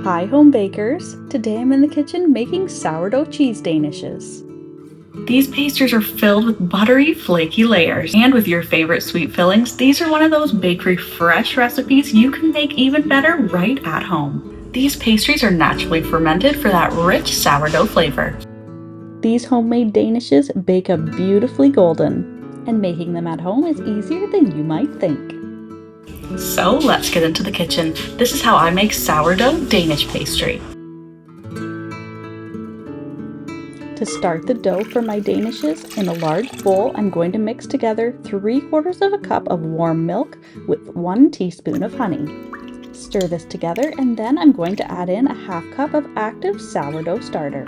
Hi home bakers! Today I'm in the kitchen making sourdough cheese danishes. These pastries are filled with buttery, flaky layers. And with your favorite sweet fillings, these are one of those bakery fresh recipes you can make even better right at home. These pastries are naturally fermented for that rich sourdough flavor. These homemade danishes bake up beautifully golden, and making them at home is easier than you might think. So let's get into the kitchen. This is how I make sourdough Danish pastry. To start the dough for my danishes, in a large bowl I'm going to mix together 3/4 of a cup of warm milk with 1 teaspoon of honey. Stir this together and then I'm going to add in a 1/2 cup of active sourdough starter.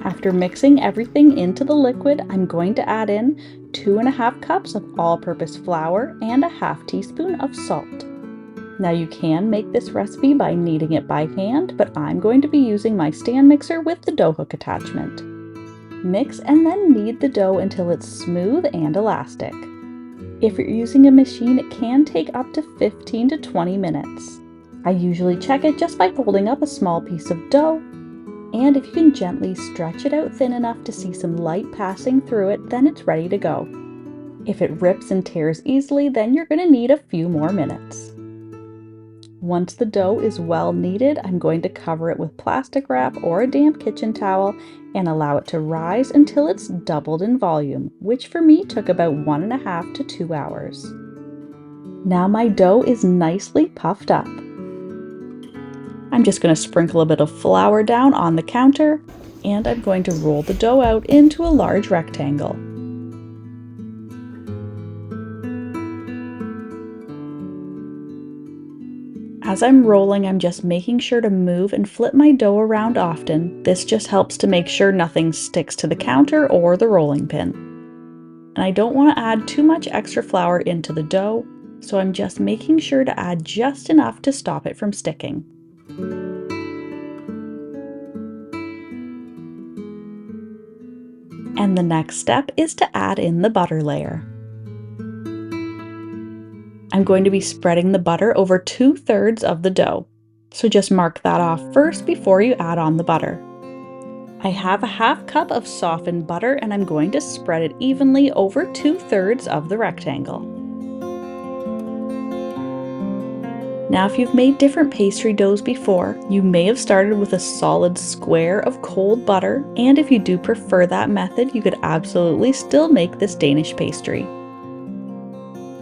After mixing everything into the liquid, I'm going to add in 2.5 cups of all-purpose flour and a 1/2 teaspoon of salt. Now you can make this recipe by kneading it by hand, but I'm going to be using my stand mixer with the dough hook attachment. Mix and then knead the dough until it's smooth and elastic. If you're using a machine, it can take up to 15 to 20 minutes. I usually check it just by holding up a small piece of dough, and if you can gently stretch it out thin enough to see some light passing through it, then it's ready to go. If it rips and tears easily, then you're going to need a few more minutes. Once the dough is well kneaded, I'm going to cover it with plastic wrap or a damp kitchen towel and allow it to rise until it's doubled in volume, which for me took about 1.5 to 2 hours. Now my dough is nicely puffed up. I'm just going to sprinkle a bit of flour down on the counter, and I'm going to roll the dough out into a large rectangle. As I'm rolling, I'm just making sure to move and flip my dough around often. This just helps to make sure nothing sticks to the counter or the rolling pin. And I don't want to add too much extra flour into the dough, so I'm just making sure to add just enough to stop it from sticking. And the next step is to add in the butter layer. I'm going to be spreading the butter over 2/3 of the dough, so just mark that off first before you add on the butter. I have a 1/2 cup of softened butter and I'm going to spread it evenly over 2/3 of the rectangle. Now, if you've made different pastry doughs before, you may have started with a solid square of cold butter, and if you do prefer that method, you could absolutely still make this Danish pastry.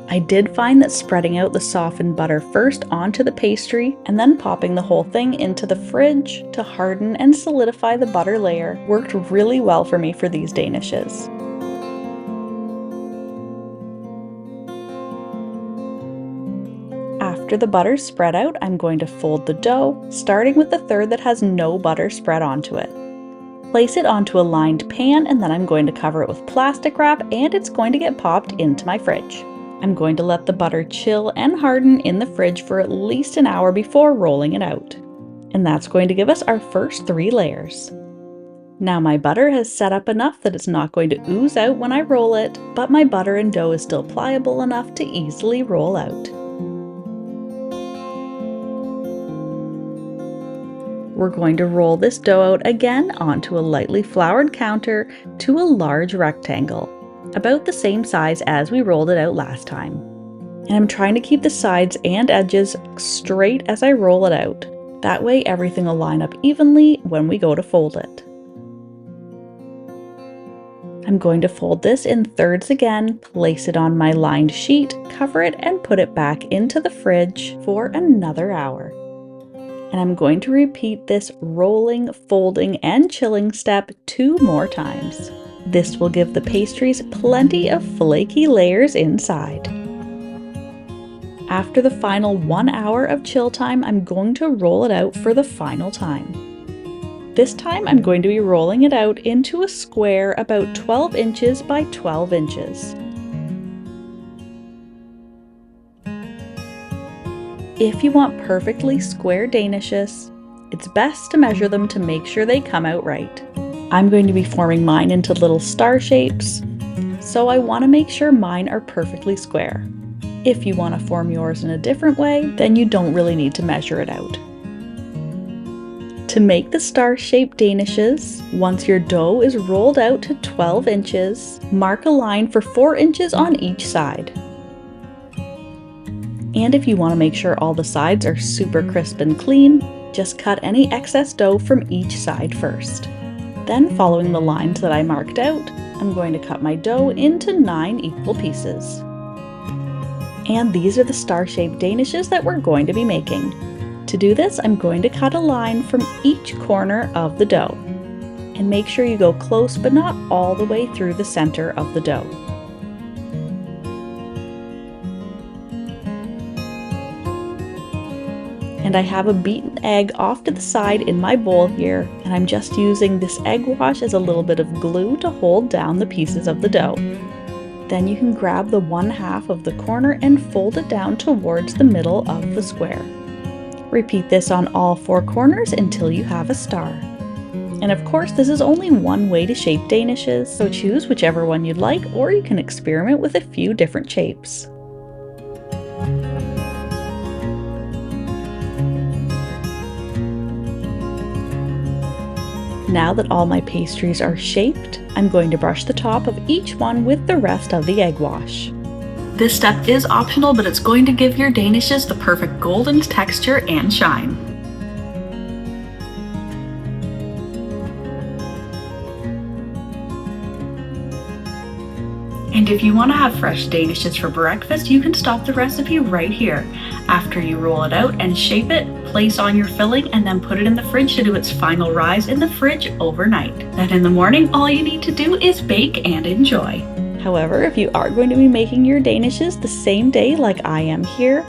I did find that spreading out the softened butter first onto the pastry and then popping the whole thing into the fridge to harden and solidify the butter layer worked really well for me for these danishes. After the butter's spread out, I'm going to fold the dough, starting with the third that has no butter spread onto it. Place it onto a lined pan and then I'm going to cover it with plastic wrap and it's going to get popped into my fridge. I'm going to let the butter chill and harden in the fridge for at least an hour before rolling it out. And that's going to give us our first 3 layers. Now my butter has set up enough that it's not going to ooze out when I roll it, but my butter and dough is still pliable enough to easily roll out. We're going to roll this dough out again onto a lightly floured counter to a large rectangle, about the same size as we rolled it out last time. And I'm trying to keep the sides and edges straight as I roll it out. That way everything will line up evenly when we go to fold it. I'm going to fold this in thirds again, place it on my lined sheet, cover it, and put it back into the fridge for another hour. And I'm going to repeat this rolling, folding, and chilling step 2 more times. This will give the pastries plenty of flaky layers inside. After the final 1 hour of chill time, I'm going to roll it out for the final time. This time I'm going to be rolling it out into a square about 12 inches by 12 inches. If you want perfectly square danishes, it's best to measure them to make sure they come out right. I'm going to be forming mine into little star shapes, so I want to make sure mine are perfectly square. If you want to form yours in a different way, then you don't really need to measure it out. To make the star-shaped danishes, once your dough is rolled out to 12 inches, mark a line for 4 inches on each side. And if you want to make sure all the sides are super crisp and clean, just cut any excess dough from each side first. Then, following the lines that I marked out, I'm going to cut my dough into 9 equal pieces. And these are the star-shaped danishes that we're going to be making. To do this, I'm going to cut a line from each corner of the dough. And make sure you go close but not all the way through the center of the dough. And I have a beaten egg off to the side in my bowl here, and I'm just using this egg wash as a little bit of glue to hold down the pieces of the dough. Then you can grab the 1/2 of the corner and fold it down towards the middle of the square. Repeat this on all 4 corners until you have a star. And of course, this is only one way to shape danishes, so choose whichever one you'd like, or you can experiment with a few different shapes. Now that all my pastries are shaped, I'm going to brush the top of each one with the rest of the egg wash. This step is optional, but it's going to give your danishes the perfect golden texture and shine. And if you want to have fresh danishes for breakfast, you can stop the recipe right here. After you roll it out and shape it, place on your filling and then put it in the fridge to do its final rise in the fridge overnight. Then in the morning, all you need to do is bake and enjoy. However, if you are going to be making your danishes the same day like I am here,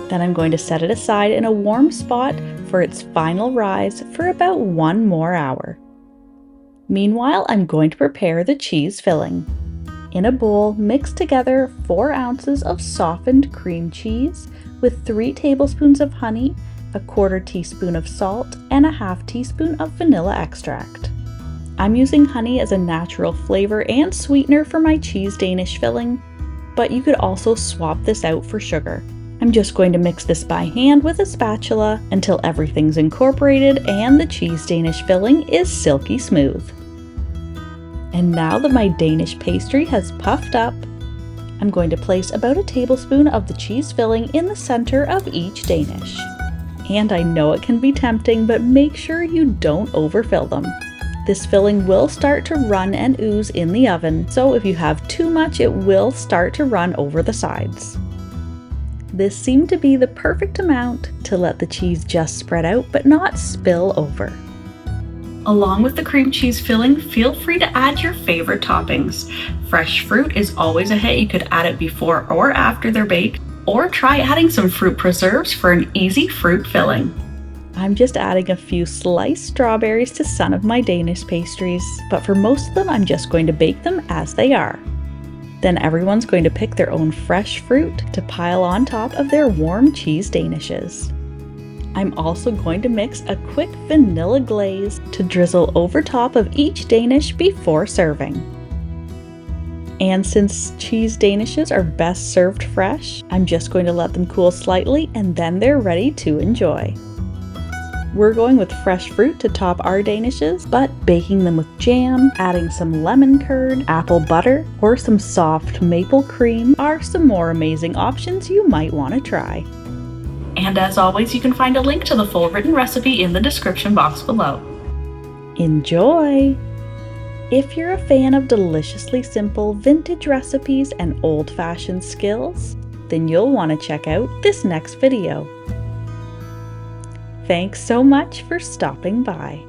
then I'm going to set it aside in a warm spot for its final rise for about 1 more hour. Meanwhile, I'm going to prepare the cheese filling. In a bowl, mix together 4 ounces of softened cream cheese with 3 tablespoons of honey, a 1/4 teaspoon of salt, and a 1/2 teaspoon of vanilla extract. I'm using honey as a natural flavor and sweetener for my cheese Danish filling, but you could also swap this out for sugar. I'm just going to mix this by hand with a spatula until everything's incorporated and the cheese Danish filling is silky smooth. And now that my Danish pastry has puffed up, I'm going to place about a tablespoon of the cheese filling in the center of each Danish. And I know it can be tempting, but make sure you don't overfill them. This filling will start to run and ooze in the oven, so if you have too much, it will start to run over the sides. This seemed to be the perfect amount to let the cheese just spread out but not spill over. Along with the cream cheese filling, feel free to add your favorite toppings. Fresh fruit is always a hit. You could add it before or after they're baked, or try adding some fruit preserves for an easy fruit filling. I'm just adding a few sliced strawberries to some of my Danish pastries, but for most of them I'm just going to bake them as they are. Then everyone's going to pick their own fresh fruit to pile on top of their warm cheese Danishes. I'm also going to mix a quick vanilla glaze to drizzle over top of each Danish before serving. And since cheese Danishes are best served fresh, I'm just going to let them cool slightly and then they're ready to enjoy. We're going with fresh fruit to top our Danishes, but baking them with jam, adding some lemon curd, apple butter, or some soft maple cream are some more amazing options you might want to try. And as always, you can find a link to the full written recipe in the description box below. Enjoy! If you're a fan of deliciously simple vintage recipes and old-fashioned skills, then you'll want to check out this next video. Thanks so much for stopping by.